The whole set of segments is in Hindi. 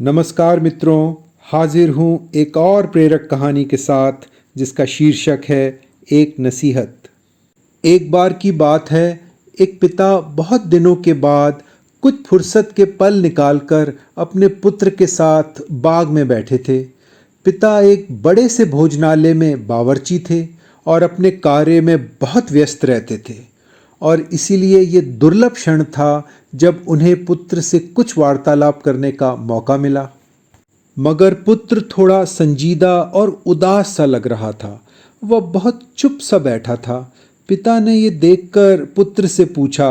नमस्कार मित्रों, हाजिर हूँ एक और प्रेरक कहानी के साथ जिसका शीर्षक है एक नसीहत। एक बार की बात है, एक पिता बहुत दिनों के बाद कुछ फुर्सत के पल निकालकर अपने पुत्र के साथ बाग में बैठे थे। पिता एक बड़े से भोजनालय में बावर्ची थे और अपने कार्य में बहुत व्यस्त रहते थे और इसीलिए ये दुर्लभ क्षण था जब उन्हें पुत्र से कुछ वार्तालाप करने का मौका मिला। मगर पुत्र थोड़ा संजीदा और उदास सा लग रहा था। वह बहुत चुप सा बैठा था। पिता ने ये देखकर पुत्र से पूछा,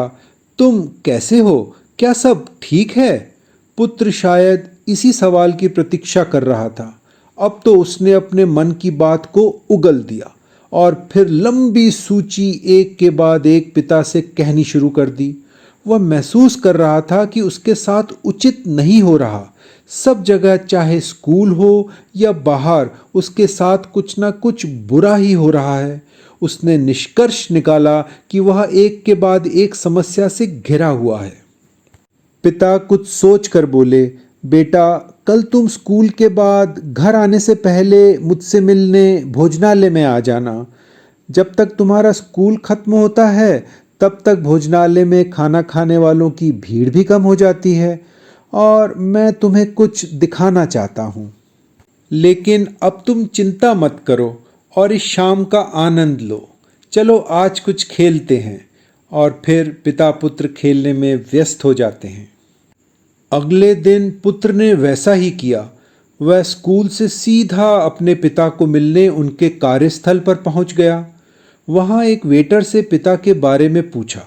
तुम कैसे हो? क्या सब ठीक है? पुत्र शायद इसी सवाल की प्रतीक्षा कर रहा था। अब तो उसने अपने मन की बात को उगल दिया और फिर लंबी सूची एक के बाद एक पिता से कहनी शुरू कर दी। वह महसूस कर रहा था कि उसके साथ उचित नहीं हो रहा। सब जगह, चाहे स्कूल हो या बाहर, उसके साथ कुछ ना कुछ बुरा ही हो रहा है। उसने निष्कर्ष निकाला कि वह एक के बाद एक समस्या से घिरा हुआ है। पिता कुछ सोच कर बोले, बेटा, कल तुम स्कूल के बाद घर आने से पहले मुझसे मिलने भोजनालय में आ जाना। जब तक तुम्हारा स्कूल खत्म होता है तब तक भोजनालय में खाना खाने वालों की भीड़ भी कम हो जाती है और मैं तुम्हें कुछ दिखाना चाहता हूँ। लेकिन अब तुम चिंता मत करो और इस शाम का आनंद लो। चलो आज कुछ खेलते हैं। और फिर पिता पुत्र खेलने में व्यस्त हो जाते हैं। अगले दिन पुत्र ने वैसा ही किया। वह स्कूल से सीधा अपने पिता को मिलने उनके कार्यस्थल पर पहुंच गया। वहां एक वेटर से पिता के बारे में पूछा।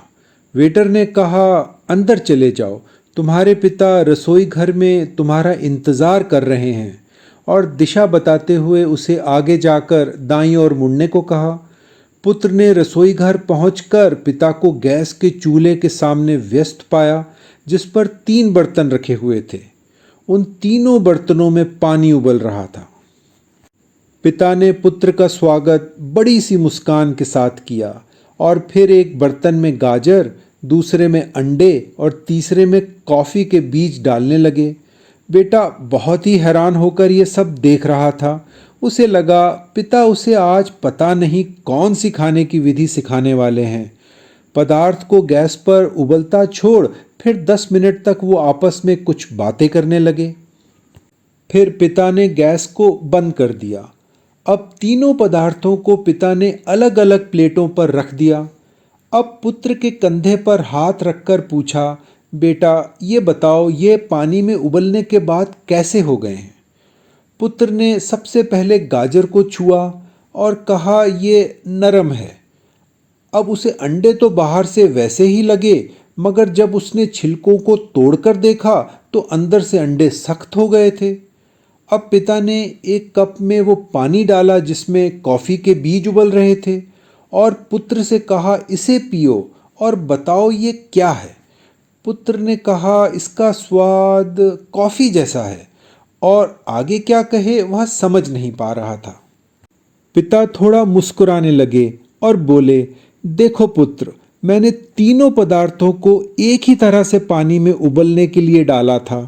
वेटर ने कहा, अंदर चले जाओ, तुम्हारे पिता रसोई घर में तुम्हारा इंतज़ार कर रहे हैं। और दिशा बताते हुए उसे आगे जाकर दाईं ओर मुड़ने को कहा। पुत्र ने रसोई घर पहुंचकर पिता को गैस के चूल्हे के सामने व्यस्त पाया, जिस पर 3 बर्तन रखे हुए थे। उन तीनों बर्तनों में पानी उबल रहा था। पिता ने पुत्र का स्वागत बड़ी सी मुस्कान के साथ किया और फिर एक बर्तन में गाजर, दूसरे में अंडे और तीसरे में कॉफ़ी के बीज डालने लगे। बेटा बहुत ही हैरान होकर ये सब देख रहा था। उसे लगा पिता उसे आज पता नहीं कौन सी खाने की विधि सिखाने वाले हैं। पदार्थ को गैस पर उबलता छोड़ फिर 10 मिनट तक वो आपस में कुछ बातें करने लगे। फिर पिता ने गैस को बंद कर दिया। अब तीनों पदार्थों को पिता ने अलग अलग प्लेटों पर रख दिया। अब पुत्र के कंधे पर हाथ रखकर पूछा, बेटा ये बताओ, ये पानी में उबलने के बाद कैसे हो गए हैं? पुत्र ने सबसे पहले गाजर को छुआ और कहा, ये नरम है। अब उसे अंडे तो बाहर से वैसे ही लगे, मगर जब उसने छिलकों को तोड़कर देखा तो अंदर से अंडे सख्त हो गए थे। अब पिता ने एक कप में वो पानी डाला जिसमें कॉफ़ी के बीज उबल रहे थे और पुत्र से कहा, इसे पियो और बताओ ये क्या है? पुत्र ने कहा, इसका स्वाद कॉफ़ी जैसा है। और आगे क्या कहे वह समझ नहीं पा रहा था। पिता थोड़ा मुस्कुराने लगे और बोले, देखो पुत्र, मैंने तीनों पदार्थों को एक ही तरह से पानी में उबलने के लिए डाला था।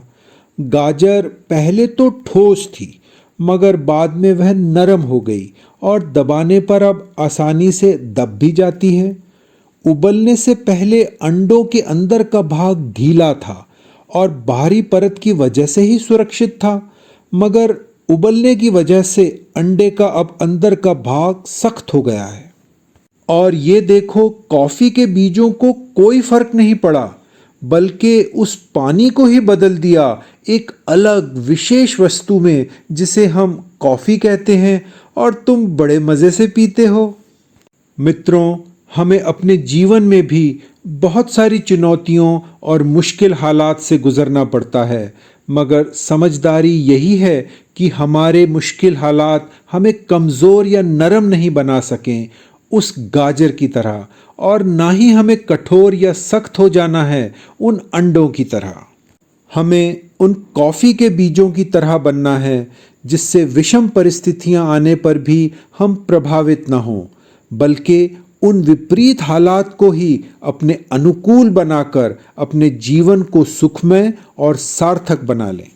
गाजर पहले तो ठोस थी, मगर बाद में वह नरम हो गई और दबाने पर अब आसानी से दब भी जाती है। उबलने से पहले अंडों के अंदर का भाग ढीला था और बाहरी परत की वजह से ही सुरक्षित था, मगर उबलने की वजह से अंडे का अब अंदर का भाग सख्त हो गया है। और ये देखो, कॉफ़ी के बीजों को कोई फर्क नहीं पड़ा, बल्कि उस पानी को ही बदल दिया एक अलग विशेष वस्तु में जिसे हम कॉफ़ी कहते हैं और तुम बड़े मज़े से पीते हो। मित्रों, हमें अपने जीवन में भी बहुत सारी चुनौतियों और मुश्किल हालात से गुजरना पड़ता है, मगर समझदारी यही है कि हमारे मुश्किल हालात हमें कमज़ोर या नरम नहीं बना सकें उस गाजर की तरह, और ना ही हमें कठोर या सख्त हो जाना है उन अंडों की तरह। हमें उन कॉफ़ी के बीजों की तरह बनना है जिससे विषम परिस्थितियां आने पर भी हम प्रभावित न हों, बल्कि उन विपरीत हालात को ही अपने अनुकूल बनाकर अपने जीवन को सुखमय और सार्थक बना लें।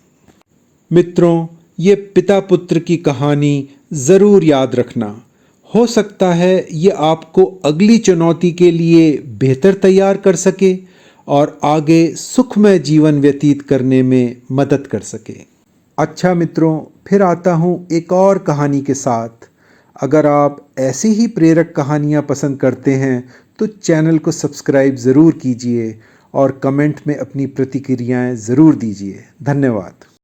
मित्रों, ये पिता पुत्र की कहानी ज़रूर याद रखना। हो सकता है ये आपको अगली चुनौती के लिए बेहतर तैयार कर सके और आगे सुखमय जीवन व्यतीत करने में मदद कर सके। अच्छा मित्रों, फिर आता हूँ एक और कहानी के साथ। अगर आप ऐसी ही प्रेरक कहानियाँ पसंद करते हैं तो चैनल को सब्सक्राइब ज़रूर कीजिए और कमेंट में अपनी प्रतिक्रियाएं ज़रूर दीजिए। धन्यवाद।